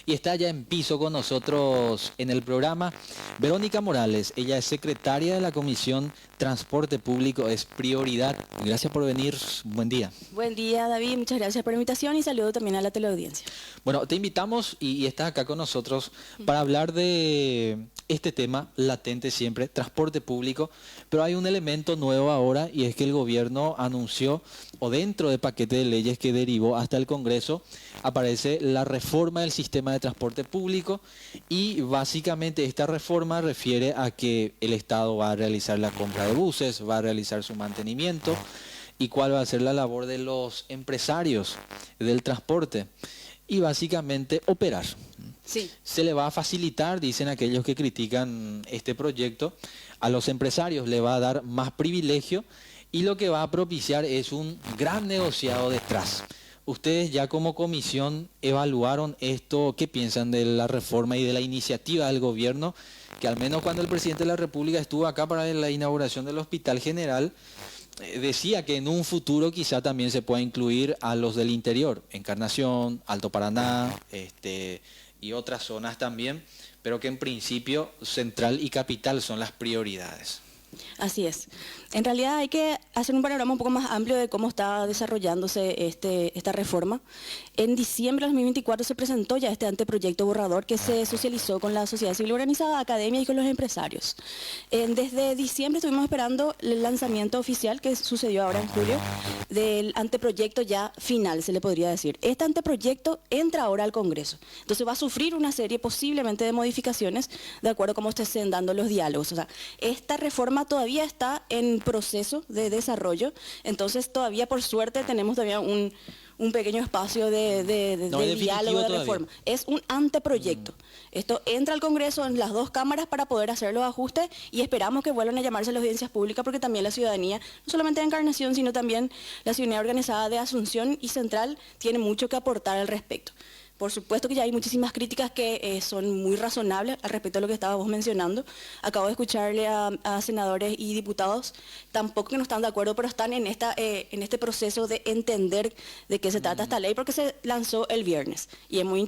Y está ya en piso con nosotros en el programa Verónica Morales. Ella es secretaria de la Comisión Transporte Público, es prioridad. Gracias por venir. Buen día. Buen día, David. Muchas gracias por la invitación y saludo también a la teleaudiencia. Bueno, te invitamos y estás acá con nosotros para hablar de este tema latente siempre, transporte público, pero hay un elemento nuevo ahora y es que el gobierno anunció, o dentro del paquete de leyes que derivó hasta el Congreso, aparece la reforma del sistema de transporte público y básicamente esta reforma refiere a que el Estado va a realizar la compra de buses, va a realizar su mantenimiento y cuál va a ser la labor de los empresarios del transporte y básicamente operar. Sí. Se le va a facilitar, dicen aquellos que critican este proyecto, a los empresarios le va a dar más privilegio y lo que va a propiciar es un gran negociado detrás. Ustedes ya como comisión evaluaron esto, ¿qué piensan de la reforma y de la iniciativa del gobierno? Que al menos cuando el presidente de la República estuvo acá para la inauguración del Hospital General, decía que en un futuro quizá también se pueda incluir a los del interior, Encarnación, Alto Paraná, y otras zonas también, pero que en principio Central y Capital son las prioridades. Así es. En realidad hay que hacer un panorama un poco más amplio de cómo está desarrollándose esta reforma. En diciembre de 2024 se presentó ya este anteproyecto borrador que se socializó con la sociedad civil organizada, academia y con los empresarios. Desde diciembre estuvimos esperando el lanzamiento oficial que sucedió ahora en julio del anteproyecto ya final, se le podría decir. Este anteproyecto entra ahora al Congreso. Entonces va a sufrir una serie posiblemente de modificaciones de acuerdo a cómo estén dando los diálogos. O sea, esta reforma todavía está en proceso de desarrollo, entonces todavía por suerte tenemos todavía un pequeño espacio de diálogo, de reforma. Es un anteproyecto. Esto entra al Congreso en las dos cámaras para poder hacer los ajustes y esperamos que vuelvan a llamarse las audiencias públicas porque también la ciudadanía, no solamente de Encarnación, sino también la ciudadanía organizada de Asunción y Central tiene mucho que aportar al respecto. Por supuesto que ya hay muchísimas críticas que son muy razonables al respecto de lo que estabas mencionando. Acabo de escucharle a senadores y diputados, tampoco que no están de acuerdo, pero están en este proceso de entender de qué se trata esta ley, porque se lanzó el viernes. Y es muy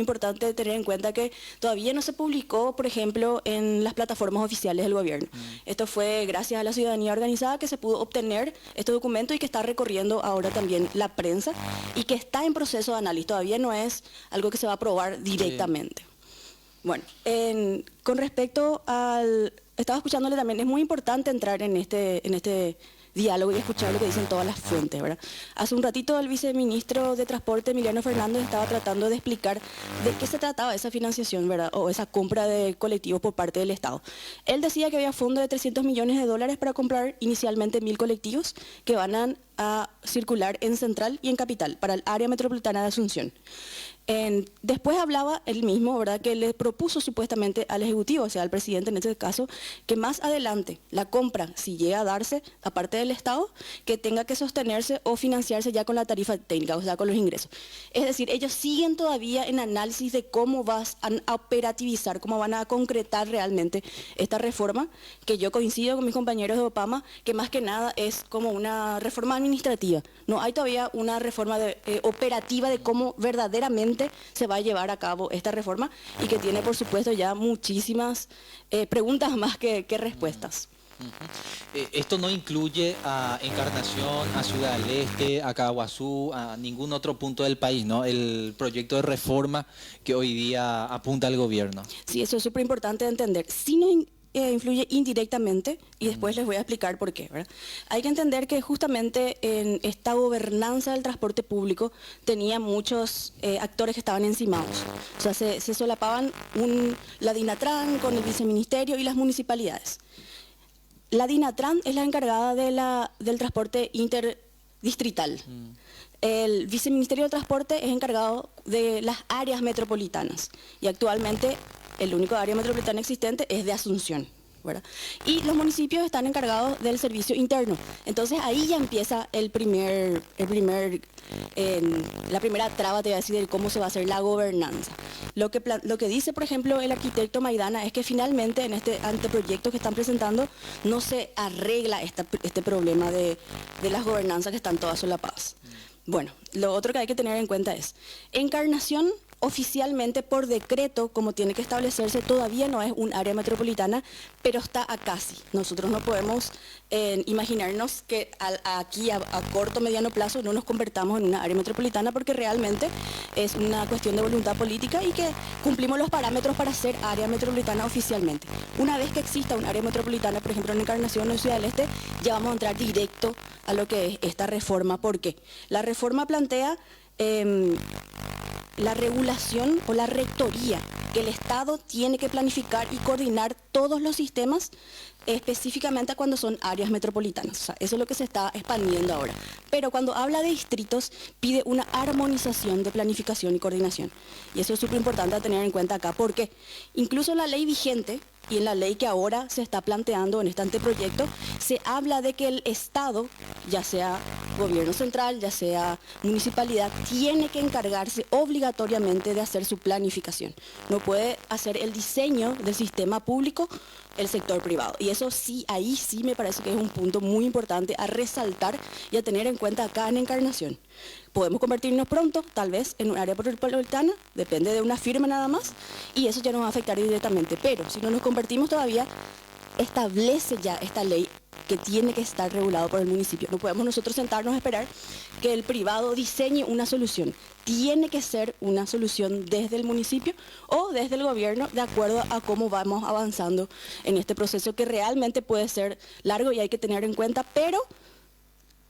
importante tener en cuenta que todavía no se publicó, por ejemplo, en las plataformas oficiales del gobierno. Esto fue gracias a la ciudadanía organizada que se pudo obtener este documento y que está recorriendo ahora también la prensa y que está en proceso de análisis. Todavía no es algo que se va a aprobar directamente. Sí. Bueno, con respecto al... Estaba escuchándole también, es muy importante entrar en este diálogo y escuchar lo que dicen todas las fuentes, ¿verdad? Hace un ratito el viceministro de Transporte, Emiliano Fernández, estaba tratando de explicar de qué se trataba esa financiación, ¿verdad? O esa compra de colectivos por parte del Estado. Él decía que había fondos de 300 millones de dólares para comprar inicialmente 1000 colectivos que van a circular en Central y en Capital, para el área metropolitana de Asunción. Después hablaba él mismo, ¿verdad?, que le propuso supuestamente al Ejecutivo, o sea, al presidente en este caso, que más adelante la compra, si llega a darse, aparte del Estado, que tenga que sostenerse o financiarse ya con la tarifa técnica, o sea, con los ingresos. Es decir, ellos siguen todavía en análisis de cómo van a operativizar, cómo van a concretar realmente esta reforma, que yo coincido con mis compañeros de OPAMA, que más que nada es como una reforma administrativa. No hay todavía una reforma operativa de cómo verdaderamente se va a llevar a cabo esta reforma y que tiene, por supuesto, ya muchísimas preguntas más que respuestas. Esto no incluye a Encarnación, a Ciudad del Este, a Caguazú, a ningún otro punto del país, ¿no? El proyecto de reforma que hoy día apunta el gobierno. Sí, eso es súper importante de entender. Si no influye indirectamente y después les voy a explicar por qué, ¿verdad? Hay que entender que justamente en esta gobernanza del transporte público tenía muchos actores que estaban encimados. O sea, se solapaban la DINATRAN con el viceministerio y las municipalidades. La DINATRAN es la encargada del transporte interdistrital. El viceministerio de Transporte es encargado de las áreas metropolitanas y actualmente el único área metropolitana existente es de Asunción, ¿verdad? Y los municipios están encargados del servicio interno. Entonces ahí ya empieza la primera traba, te voy a decir, de cómo se va a hacer la gobernanza. Lo que dice, por ejemplo, el arquitecto Maidana es que finalmente en este anteproyecto que están presentando no se arregla este problema de las gobernanzas que están todas solapadas. Bueno, lo otro que hay que tener en cuenta es, Encarnación oficialmente por decreto, como tiene que establecerse, todavía no es un área metropolitana, pero está a casi. Nosotros no podemos imaginarnos que aquí a corto o mediano plazo no nos convertamos en una área metropolitana, porque realmente es una cuestión de voluntad política y que cumplimos los parámetros para ser área metropolitana oficialmente. Una vez que exista un área metropolitana, por ejemplo en Encarnación o en Ciudad del Este, ya vamos a entrar directo a lo que es esta reforma. ¿Por qué? La reforma plantea la regulación o la rectoría, que el Estado tiene que planificar y coordinar todos los sistemas, específicamente cuando son áreas metropolitanas. O sea, eso es lo que se está expandiendo ahora. Pero cuando habla de distritos, pide una armonización de planificación y coordinación. Y eso es súper importante a tener en cuenta acá, porque incluso en la ley vigente y en la ley que ahora se está planteando en este anteproyecto, se habla de que el Estado, ya sea gobierno central, ya sea municipalidad, tiene que encargarse obligatoriamente de hacer su planificación. No puede hacer el diseño del sistema público el sector privado. Y eso sí, ahí sí me parece que es un punto muy importante a resaltar y a tener en cuenta acá en Encarnación. Podemos convertirnos pronto, tal vez, en un área metropolitana, depende de una firma nada más, y eso ya nos va a afectar directamente. Pero si no nos convertimos todavía, establece ya esta ley que tiene que estar regulado por el municipio. No podemos nosotros sentarnos a esperar que el privado diseñe una solución. Tiene que ser una solución desde el municipio o desde el gobierno, de acuerdo a cómo vamos avanzando en este proceso, que realmente puede ser largo y hay que tener en cuenta, pero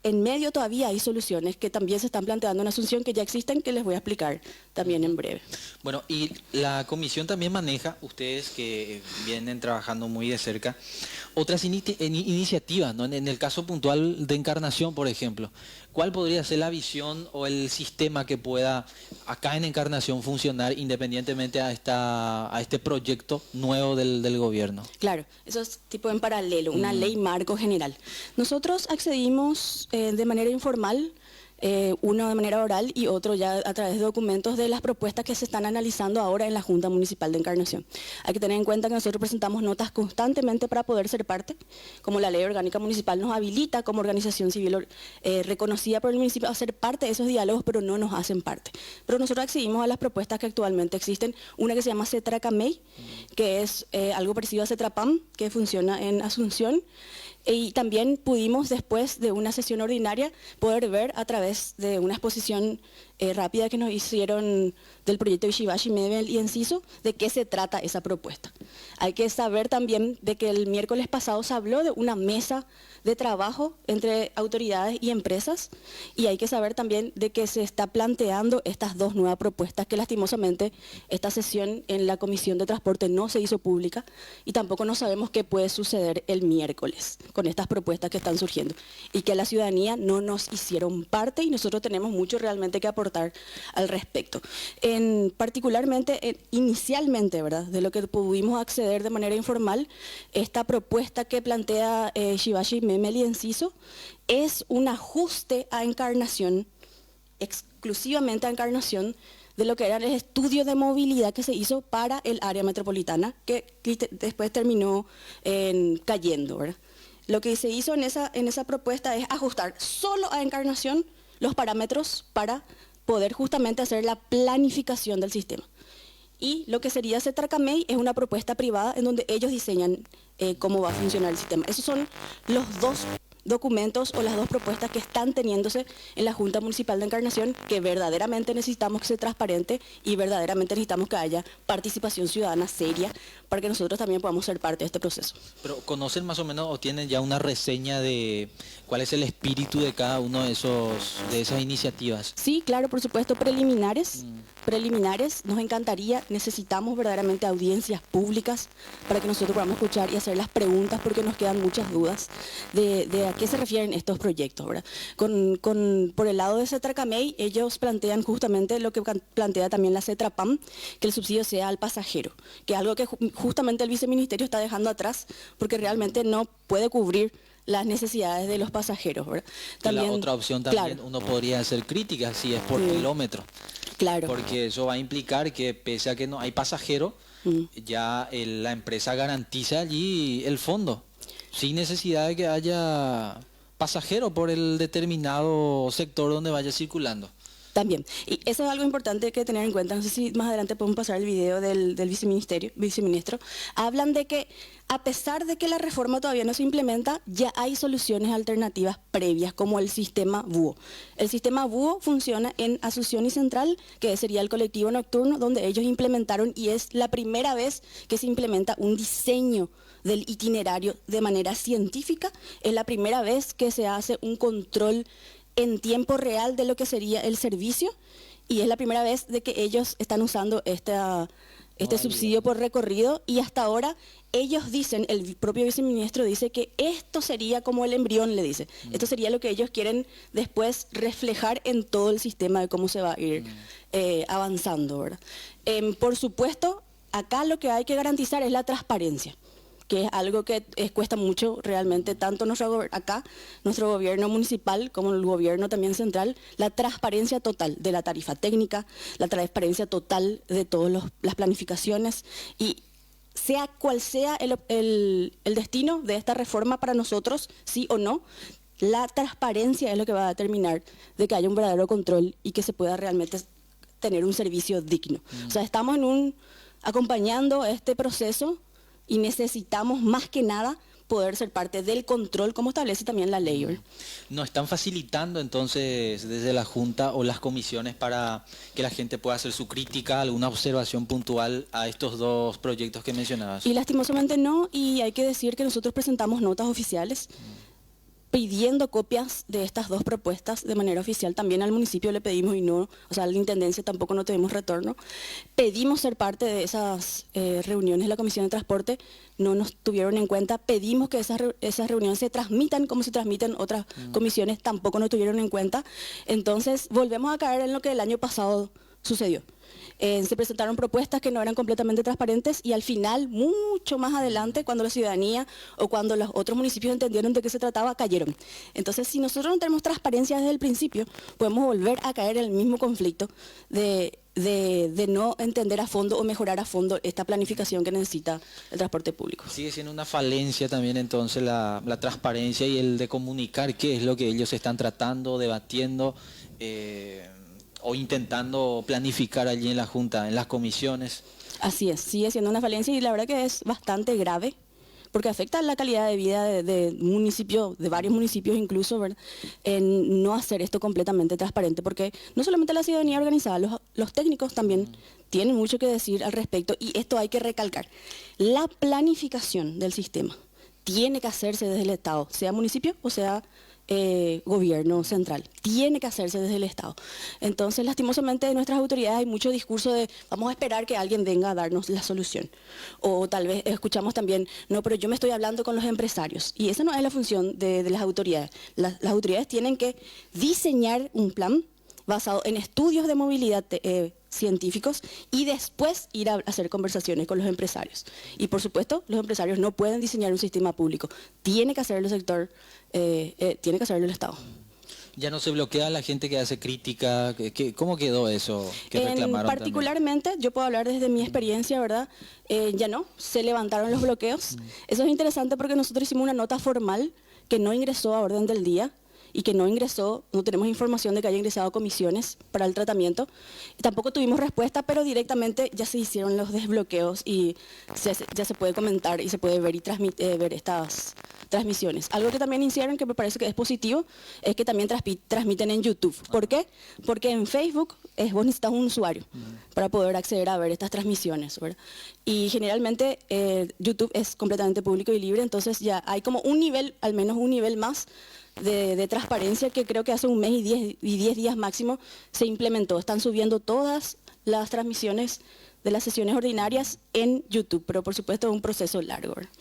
en medio todavía hay soluciones que también se están planteando en Asunción, que ya existen, que les voy a explicar también en breve. Bueno, y la comisión también maneja, ustedes que vienen trabajando muy de cerca, otras iniciativas, ¿no? En el caso puntual de Encarnación, por ejemplo, ¿cuál podría ser la visión o el sistema que pueda acá en Encarnación funcionar independientemente a este proyecto nuevo del gobierno? Claro, eso es tipo en paralelo, una ley marco general. Nosotros accedimos de manera informal, uno de manera oral y otro ya a través de documentos, de las propuestas que se están analizando ahora en la Junta Municipal de Encarnación. Hay que tener en cuenta que nosotros presentamos notas constantemente para poder ser parte, como la Ley Orgánica Municipal nos habilita como organización civil reconocida por el municipio a ser parte de esos diálogos, pero no nos hacen parte. Pero nosotros accedimos a las propuestas que actualmente existen, una que se llama CETRACAMEI, que es algo parecido a CETRAPAM, que funciona en Asunción. Y también pudimos, después de una sesión ordinaria, poder ver a través de una exposición rápida que nos hicieron del proyecto Ishibashi, Mebel y Enciso, de qué se trata esa propuesta. Hay que saber también de que el miércoles pasado se habló de una mesa de trabajo entre autoridades y empresas, y hay que saber también de que se está planteando estas dos nuevas propuestas, que lastimosamente esta sesión en la Comisión de Transporte no se hizo pública y tampoco no sabemos qué puede suceder el miércoles con estas propuestas que están surgiendo, y que la ciudadanía no nos hicieron parte y nosotros tenemos mucho realmente que aportar al respecto. Particularmente, inicialmente, ¿verdad?, de lo que pudimos acceder de manera informal, esta propuesta que plantea Shibashi, Memel y Enciso es un ajuste a Encarnación, exclusivamente a Encarnación, de lo que era el estudio de movilidad que se hizo para el área metropolitana, que después terminó cayendo, ¿verdad? Lo que se hizo en esa propuesta es ajustar solo a Encarnación los parámetros para poder justamente hacer la planificación del sistema. Y lo que sería CETRACAMEI es una propuesta privada en donde ellos diseñan cómo va a funcionar el sistema. Esos son los dos documentos o las dos propuestas que están teniéndose en la Junta Municipal de Encarnación, que verdaderamente necesitamos que sea transparente y verdaderamente necesitamos que haya participación ciudadana seria para que nosotros también podamos ser parte de este proceso. Pero ¿conocen más o menos o tienen ya una reseña de cuál es el espíritu de cada uno de esas iniciativas? Sí, claro, por supuesto, preliminares. Preliminares, nos encantaría, necesitamos verdaderamente audiencias públicas para que nosotros podamos escuchar y hacer las preguntas, porque nos quedan muchas dudas de a qué se refieren estos proyectos, ¿verdad? Por el lado de CETRACAMEI, ellos plantean justamente lo que plantea también la CETRAPAM, que el subsidio sea al pasajero, que es algo que justamente el viceministerio está dejando atrás, porque realmente no puede cubrir las necesidades de los pasajeros, ¿verdad? También, la otra opción también, claro, uno podría hacer críticas si es por kilómetro. Claro. Porque eso va a implicar que pese a que no hay pasajero, ya la empresa garantiza allí el fondo, sin necesidad de que haya pasajero por el determinado sector donde vaya circulando. También. Y eso es algo importante que tener en cuenta. No sé si más adelante podemos pasar el video del viceministro. Hablan de que a pesar de que la reforma todavía no se implementa, ya hay soluciones alternativas previas, como el sistema búho. El sistema búho funciona en Asunción y Central, que sería el colectivo nocturno, donde ellos implementaron, y es la primera vez que se implementa un diseño del itinerario de manera científica. Es la primera vez que se hace un control en tiempo real de lo que sería el servicio, y es la primera vez de que ellos están usando este subsidio por recorrido, y hasta ahora ellos dicen, el propio viceministro dice que esto sería como el embrión, le dice. Esto sería lo que ellos quieren después reflejar en todo el sistema de cómo se va a ir avanzando, ¿verdad? Por supuesto, acá lo que hay que garantizar es la transparencia, que es algo que cuesta mucho realmente, tanto nuestro gobierno municipal como el gobierno también central, la transparencia total de la tarifa técnica, la transparencia total de todas las planificaciones, y sea cual sea el destino de esta reforma para nosotros, sí o no, la transparencia es lo que va a determinar de que haya un verdadero control y que se pueda realmente tener un servicio digno. O sea, estamos acompañando este proceso, y necesitamos más que nada poder ser parte del control, como establece también la ley, ¿verdad? ¿No están facilitando entonces desde la Junta o las comisiones para que la gente pueda hacer su crítica, alguna observación puntual a estos dos proyectos que mencionabas? Y lastimosamente no, y hay que decir que nosotros presentamos notas oficiales pidiendo copias de estas dos propuestas de manera oficial. También al municipio le pedimos, y no, o sea, a la intendencia tampoco no tuvimos retorno. Pedimos ser parte de esas reuniones de la Comisión de Transporte, no nos tuvieron en cuenta. Pedimos que esas reuniones se transmitan como se transmiten otras comisiones, tampoco nos tuvieron en cuenta. Entonces volvemos a caer en lo que el año pasado sucedió. Se presentaron propuestas que no eran completamente transparentes, y al final, mucho más adelante, cuando la ciudadanía o cuando los otros municipios entendieron de qué se trataba, cayeron. Entonces, si nosotros no tenemos transparencia desde el principio, podemos volver a caer en el mismo conflicto de no entender a fondo o mejorar a fondo esta planificación que necesita el transporte público. Sigue siendo una falencia también entonces la transparencia y el de comunicar qué es lo que ellos están tratando, debatiendo, o intentando planificar allí en la Junta, en las comisiones. Así es, sigue siendo una falencia, y la verdad que es bastante grave, porque afecta la calidad de vida de varios municipios incluso, ¿verdad? En no hacer esto completamente transparente, porque no solamente la ciudadanía organizada, los técnicos también tienen mucho que decir al respecto, y esto hay que recalcar. La planificación del sistema tiene que hacerse desde el Estado, sea municipio o sea gobierno central, tiene que hacerse desde el Estado. Entonces, lastimosamente, de nuestras autoridades hay mucho discurso de vamos a esperar que alguien venga a darnos la solución, o tal vez escuchamos también, no, pero yo me estoy hablando con los empresarios, y esa no es la función de las autoridades. Las autoridades tienen que diseñar un plan basado en estudios de movilidad científicos, y después ir a hacer conversaciones con los empresarios. Y por supuesto, los empresarios no pueden diseñar un sistema público, tiene que hacerlo el sector, tiene que hacerlo el Estado. ¿Ya no se bloquea a la gente que hace crítica? ¿Cómo quedó eso que reclamaron particularmente, también? Yo puedo hablar desde mi experiencia, ¿verdad? Ya no, se levantaron los bloqueos. Eso es interesante porque nosotros hicimos una nota formal que no ingresó a orden del día, y que no tenemos información de que haya ingresado a comisiones para el tratamiento. Tampoco tuvimos respuesta, pero directamente ya se hicieron los desbloqueos, y ya se puede comentar y se puede ver ver estas transmisiones. Algo que también hicieron, que me parece que es positivo, es que también transmiten en YouTube. ¿Por qué? Porque en Facebook vos necesitas un usuario para poder acceder a ver estas transmisiones, ¿verdad? Y generalmente YouTube es completamente público y libre, entonces ya hay como un nivel, al menos un nivel más de transparencia, que creo que hace un mes y 10 días máximo se implementó. Están subiendo todas las transmisiones de las sesiones ordinarias en YouTube, pero por supuesto es un proceso largo, ¿verdad?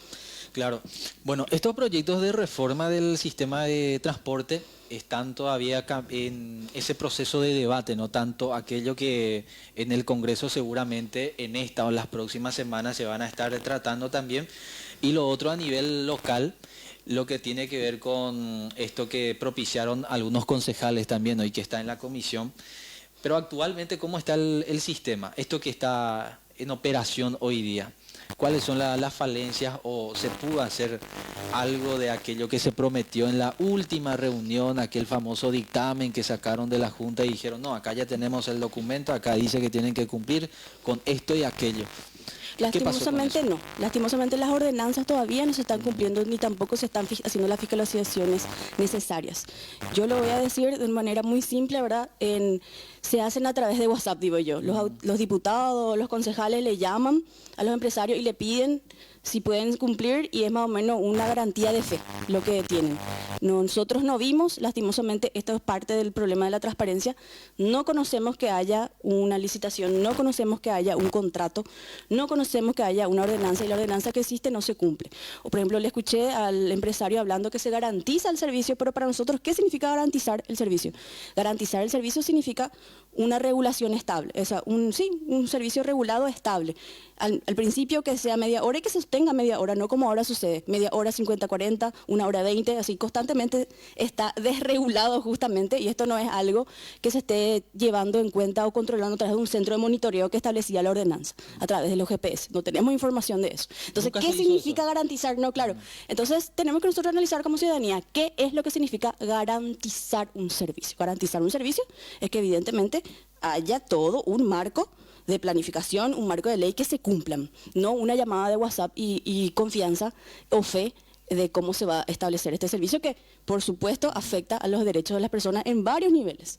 Claro. Bueno, estos proyectos de reforma del sistema de transporte están todavía en ese proceso de debate, no tanto aquello que en el Congreso seguramente en esta o las próximas semanas se van a estar tratando también, y lo otro a nivel local, lo que tiene que ver con esto que propiciaron algunos concejales también hoy, que está en la comisión. Pero actualmente, ¿cómo está el sistema? Esto que está en operación hoy día. cuáles son las falencias o se pudo hacer algo de aquello que se prometió en la última reunión, aquel famoso dictamen que sacaron de la Junta y dijeron, no, acá ya tenemos el documento, acá dice que tienen que cumplir con esto y aquello. Lastimosamente no. Lastimosamente las ordenanzas todavía no se están cumpliendo ni tampoco se están haciendo las fiscalizaciones necesarias. Yo lo voy a decir de manera muy simple, ¿verdad? Se hacen a través de WhatsApp, digo yo. Los diputados, los concejales le llaman a los empresarios y le piden si pueden cumplir y es más o menos una garantía de fe lo que tienen. Nosotros no vimos, lastimosamente, esto es parte del problema de la transparencia, no conocemos que haya una licitación, no conocemos que haya un contrato, no conocemos que haya una ordenanza y la ordenanza que existe no se cumple. O por ejemplo, le escuché al empresario hablando que se garantiza el servicio, pero para nosotros, ¿qué significa garantizar el servicio? Garantizar el servicio significa una regulación estable, o sea, un servicio regulado estable. Al principio que sea media hora y que se sostenga media hora, no como ahora sucede, media hora, 50-40, una hora 20, así constantemente está desregulado justamente y esto no es algo que se esté llevando en cuenta o controlando a través de un centro de monitoreo que establecía la ordenanza, a través de los GPS. No tenemos información de eso. Entonces, ¿qué significa garantizar? No, claro. Entonces, tenemos que nosotros analizar como ciudadanía qué es lo que significa garantizar un servicio. Garantizar un servicio es que evidentemente haya todo un marco de planificación, un marco de ley que se cumplan, no una llamada de WhatsApp y confianza o fe de cómo se va a establecer este servicio que, por supuesto, afecta a los derechos de las personas en varios niveles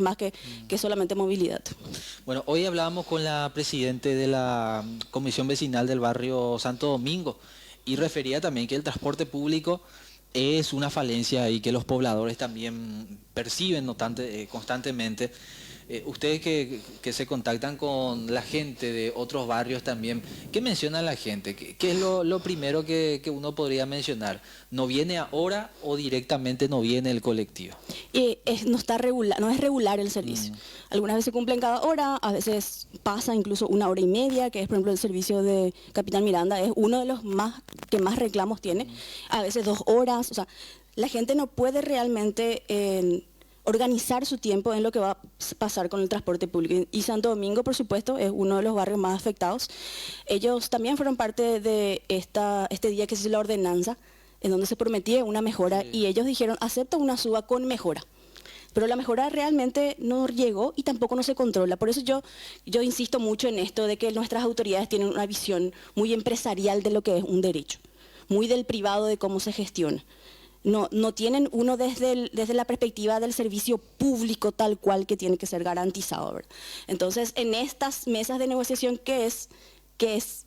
más que solamente movilidad. Bueno, hoy hablábamos con la presidente de la Comisión Vecinal del barrio Santo Domingo y refería también que el transporte público es una falencia y que los pobladores también perciben constantemente. Ustedes que se contactan con la gente de otros barrios también, ¿qué menciona la gente? ¿Qué es lo primero que uno podría mencionar? ¿No viene ahora o directamente no viene el colectivo? No es regular el servicio. Algunas veces cumplen cada hora, a veces pasa incluso una hora y media, que es por ejemplo el servicio de Capitán Miranda, es uno de los que más reclamos tiene, a veces 2 horas, o sea, la gente no puede realmente organizar su tiempo en lo que va a pasar con el transporte público. Y Santo Domingo, por supuesto, es uno de los barrios más afectados. Ellos también fueron parte de este día que se hizo la ordenanza, en donde se prometía una mejora, y ellos dijeron, acepta una suba con mejora. Pero la mejora realmente no llegó y tampoco no se controla. Por eso yo insisto mucho en esto de que nuestras autoridades tienen una visión muy empresarial de lo que es un derecho, muy del privado de cómo se gestiona. No tienen uno desde la perspectiva del servicio público tal cual que tiene que ser garantizado, ¿verdad? Entonces, en estas mesas de negociación,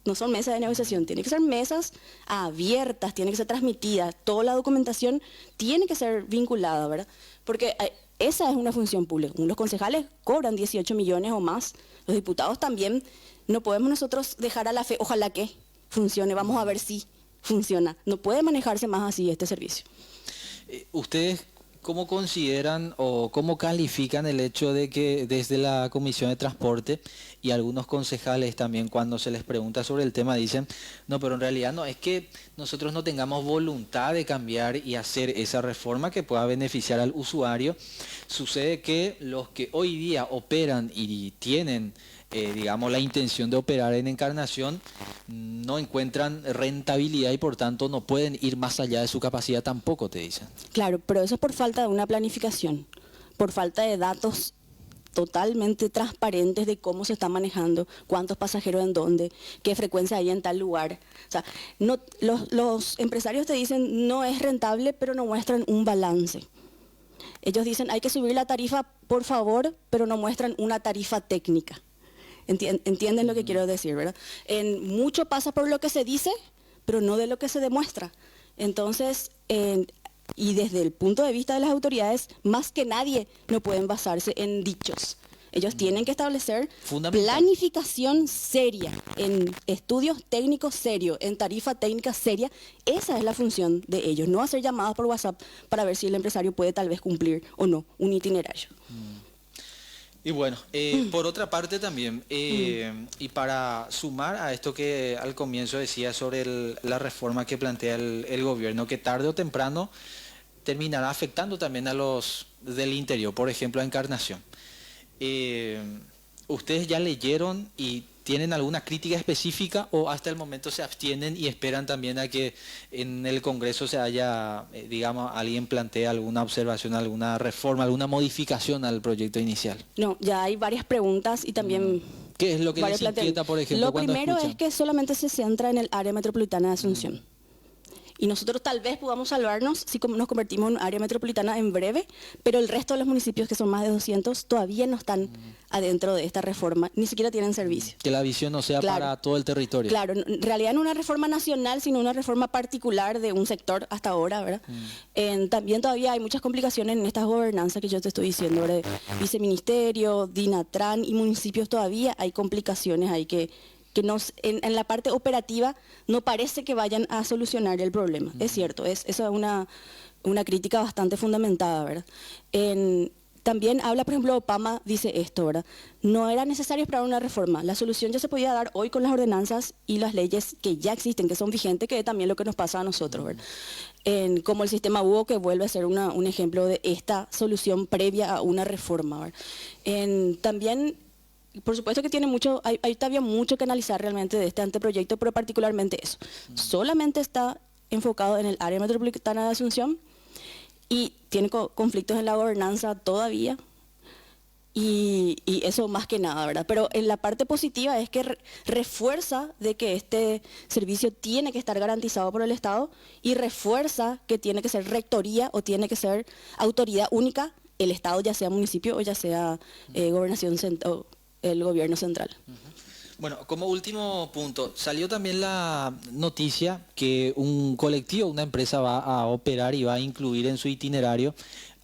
no son mesas de negociación, tienen que ser mesas abiertas, tienen que ser transmitidas, toda la documentación tiene que ser vinculada, ¿verdad? Porque esa es una función pública. Los concejales cobran 18 millones o más, los diputados también. No podemos nosotros dejar a la fe, ojalá que funcione, vamos a ver si funciona. No puede manejarse más así este servicio. ¿Ustedes cómo consideran o cómo califican el hecho de que desde la Comisión de Transporte y algunos concejales también cuando se les pregunta sobre el tema dicen, no, pero en realidad no, es que nosotros no tengamos voluntad de cambiar y hacer esa reforma que pueda beneficiar al usuario? Sucede que los que hoy día operan y tienen digamos, la intención de operar en Encarnación, no encuentran rentabilidad y por tanto no pueden ir más allá de su capacidad tampoco, te dicen. Claro, pero eso es por falta de una planificación, por falta de datos totalmente transparentes de cómo se está manejando, cuántos pasajeros en dónde, qué frecuencia hay en tal lugar. O sea, los empresarios te dicen no es rentable, pero no muestran un balance. Ellos dicen hay que subir la tarifa, por favor, pero no muestran una tarifa técnica. ¿Entienden lo que quiero decir, verdad? Mucho pasa por lo que se dice, pero no de lo que se demuestra. Entonces, y desde el punto de vista de las autoridades, más que nadie no pueden basarse en dichos. Ellos tienen que establecer planificación seria, en estudios técnicos serios, en tarifa técnica seria. Esa es la función de ellos, no hacer llamadas por WhatsApp para ver si el empresario puede tal vez cumplir o no un itinerario. Y bueno, por otra parte también, y para sumar a esto que al comienzo decía sobre la reforma que plantea el gobierno, que tarde o temprano terminará afectando también a los del interior, por ejemplo a Encarnación. Ustedes ya leyeron y ¿tienen alguna crítica específica o hasta el momento se abstienen y esperan también a que en el Congreso se haya, digamos, alguien plantea alguna observación, alguna reforma, alguna modificación al proyecto inicial? No, ya hay varias preguntas y también... ¿Qué es lo que les inquieta, por ejemplo, Lo cuando primero escuchan? es que solamente se centra en el área metropolitana de Asunción. Y nosotros tal vez podamos salvarnos si nos convertimos en un área metropolitana en breve, pero el resto de los municipios, que son más de 200, todavía no están adentro de esta reforma, ni siquiera tienen servicio. Que la visión no sea Claro. para todo el territorio. Claro, en realidad no una reforma nacional, sino una reforma particular de un sector hasta ahora, ¿verdad? También todavía hay muchas complicaciones en estas gobernanzas que yo te estoy diciendo, ¿verdad? Viceministerio, DINATRAN y municipios, todavía hay complicaciones ahí que en la parte operativa no parece que vayan a solucionar el problema. Es cierto, esa es una crítica bastante fundamentada, ¿verdad? También habla, por ejemplo, Opama dice esto, ¿verdad? No era necesario esperar una reforma. La solución ya se podía dar hoy con las ordenanzas y las leyes que ya existen, que son vigentes, que es también lo que nos pasa a nosotros, ¿verdad? Como el sistema Hugo, que vuelve a ser un ejemplo de esta solución previa a una reforma, ¿verdad? También... Por supuesto que tiene hay todavía mucho que analizar realmente de este anteproyecto, pero particularmente eso. Solamente está enfocado en el área metropolitana de Asunción y tiene conflictos en la gobernanza todavía, y eso más que nada, ¿verdad? Pero en la parte positiva es que refuerza de que este servicio tiene que estar garantizado por el Estado y refuerza que tiene que ser rectoría o tiene que ser autoridad única el Estado, ya sea municipio o ya sea gobernación central. El gobierno central. Bueno, como último punto, salió también la noticia que un colectivo, una empresa va a operar y va a incluir en su itinerario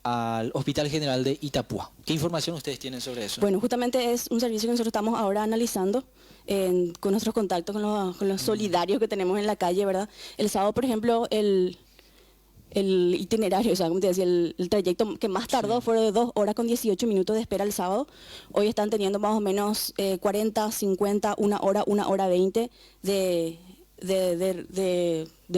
al Hospital General de Itapúa. ¿Qué información ustedes tienen sobre eso? Bueno, justamente es un servicio que nosotros estamos ahora analizando con nuestros contactos con los solidarios que tenemos en la calle, ¿verdad? El sábado, por ejemplo, el itinerario, o sea, como te decía, el trayecto que más tardó fue de 2 horas con 18 minutos de espera el sábado. Hoy están teniendo más o menos 40, 50, 1 hora 20 de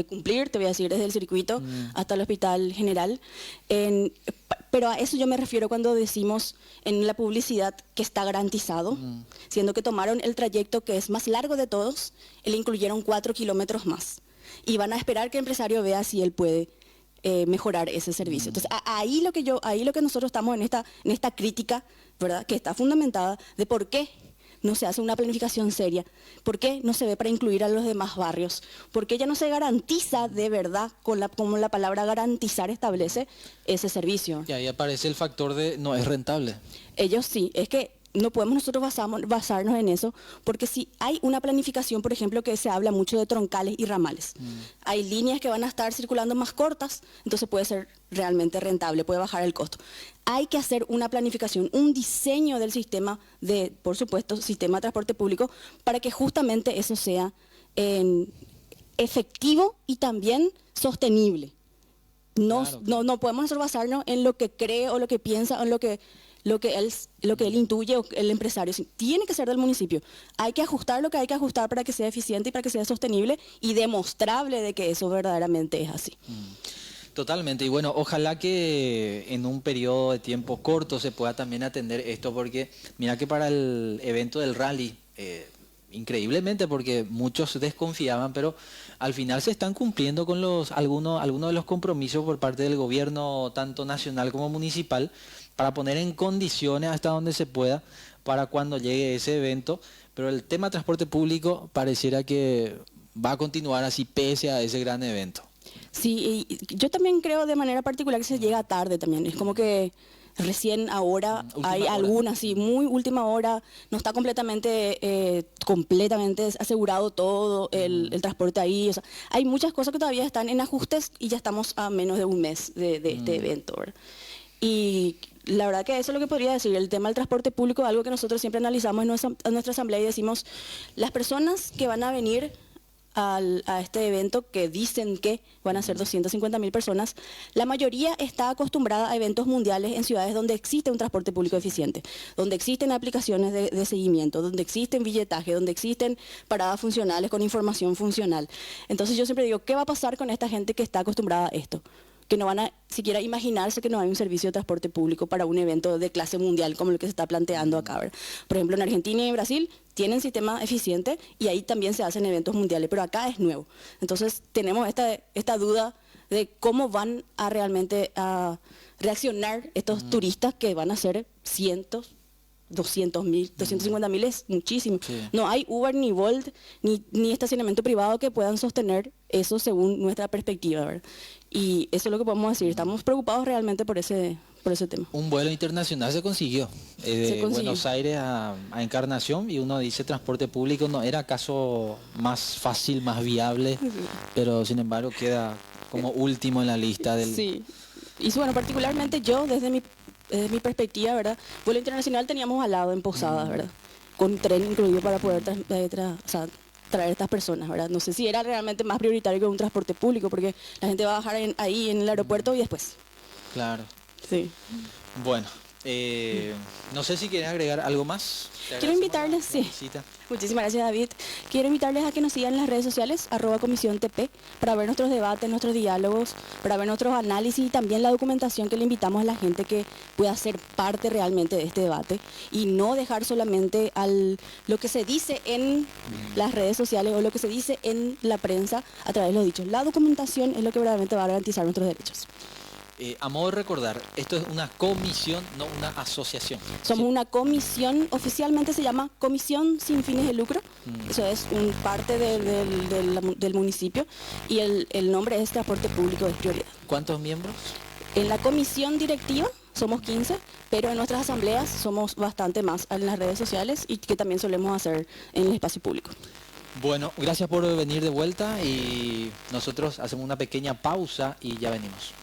cumplir, te voy a decir, desde el circuito hasta el Hospital General. Pero a eso yo me refiero cuando decimos en la publicidad que está garantizado, siendo que tomaron el trayecto que es más largo de todos y le incluyeron 4 kilómetros más. Y van a esperar que el empresario vea si él puede mejorar ese servicio. Entonces, ahí lo que nosotros estamos en esta crítica, ¿verdad?, que está fundamentada de por qué no se hace una planificación seria, por qué no se ve para incluir a los demás barrios, por qué ya no se garantiza de verdad, como la palabra garantizar establece, ese servicio. Y ahí aparece el factor de no es rentable. Ellos sí, es que no podemos nosotros basarnos en eso, porque si hay una planificación, por ejemplo, que se habla mucho de troncales y ramales, hay líneas que van a estar circulando más cortas, entonces puede ser realmente rentable, puede bajar el costo. Hay que hacer una planificación, un diseño del sistema por supuesto, sistema de transporte público, para que justamente eso sea efectivo y también sostenible. Claro. No podemos nosotros basarnos en lo que cree o lo que piensa o en lo que él intuye o el empresario. Tiene que ser del municipio. Hay que ajustar lo que hay que ajustar para que sea eficiente y para que sea sostenible y demostrable de que eso verdaderamente es así. Totalmente, y bueno, ojalá que en un periodo de tiempo corto se pueda también atender esto, porque mira que para el evento del rally, increíblemente, porque muchos desconfiaban, pero al final se están cumpliendo con algunos de los compromisos por parte del gobierno, tanto nacional como municipal, para poner en condiciones hasta donde se pueda para cuando llegue ese evento, pero el tema de transporte público pareciera que va a continuar así pese a ese gran evento. Sí, y yo también creo de manera particular que se llega tarde también. Es como que recién ahora hay algunas, sí, muy última hora, no está completamente asegurado todo el transporte ahí. O sea, hay muchas cosas que todavía están en ajustes y ya estamos a menos de un mes de este evento, ¿verdad? Y la verdad que eso es lo que podría decir. El tema del transporte público, algo que nosotros siempre analizamos en nuestra asamblea y decimos, las personas que van a venir a este evento, que dicen que van a ser 250.000 personas, la mayoría está acostumbrada a eventos mundiales en ciudades donde existe un transporte público eficiente, donde existen aplicaciones de seguimiento, donde existen billetaje, donde existen paradas funcionales con información funcional. Entonces yo siempre digo, ¿qué va a pasar con esta gente que está acostumbrada a esto? que no van a siquiera imaginarse que no hay un servicio de transporte público para un evento de clase mundial como el que se está planteando acá, ¿verdad? Por ejemplo, en Argentina y en Brasil tienen sistema eficiente y ahí también se hacen eventos mundiales, pero acá es nuevo. Entonces tenemos esta duda de cómo van a realmente a reaccionar estos turistas que van a ser cientos, 200.000, 250.000 es muchísimo. Sí. No hay Uber ni Bolt ni estacionamiento privado que puedan sostener eso según nuestra perspectiva, ¿verdad? Y eso es lo que podemos decir. Estamos preocupados realmente por ese tema. Un vuelo internacional se consiguió, de Se consiguió. Buenos Aires a Encarnación, y uno dice transporte público, ¿no era acaso más fácil, más viable? Pero sin embargo queda como último en la lista del... Sí. Y bueno, particularmente yo, desde mi perspectiva, ¿verdad? Vuelo internacional teníamos al lado en Posadas, ¿verdad? Con tren incluido para poder traer a estas personas, ¿verdad? No sé si era realmente más prioritario que un transporte público, porque la gente va a bajar ahí en el aeropuerto y después. Claro. Sí. Bueno, no sé si quieres agregar algo más. Quiero invitarles, sí. Muchísimas gracias, David. Quiero invitarles a que nos sigan en las redes sociales, @ComisiónTP, para ver nuestros debates, nuestros diálogos, para ver nuestros análisis y también la documentación que le invitamos a la gente que pueda ser parte realmente de este debate y no dejar solamente lo que se dice en las redes sociales o lo que se dice en la prensa a través de los dichos. La documentación es lo que verdaderamente va a garantizar nuestros derechos. A modo de recordar, esto es una comisión, no una asociación. Somos una comisión, oficialmente se llama Comisión Sin Fines de Lucro, eso es parte del municipio, y el nombre es Transporte Público de Prioridad. ¿Cuántos miembros? En la comisión directiva somos 15, pero en nuestras asambleas somos bastante más en las redes sociales y que también solemos hacer en el espacio público. Bueno, gracias por venir de vuelta y nosotros hacemos una pequeña pausa y ya venimos.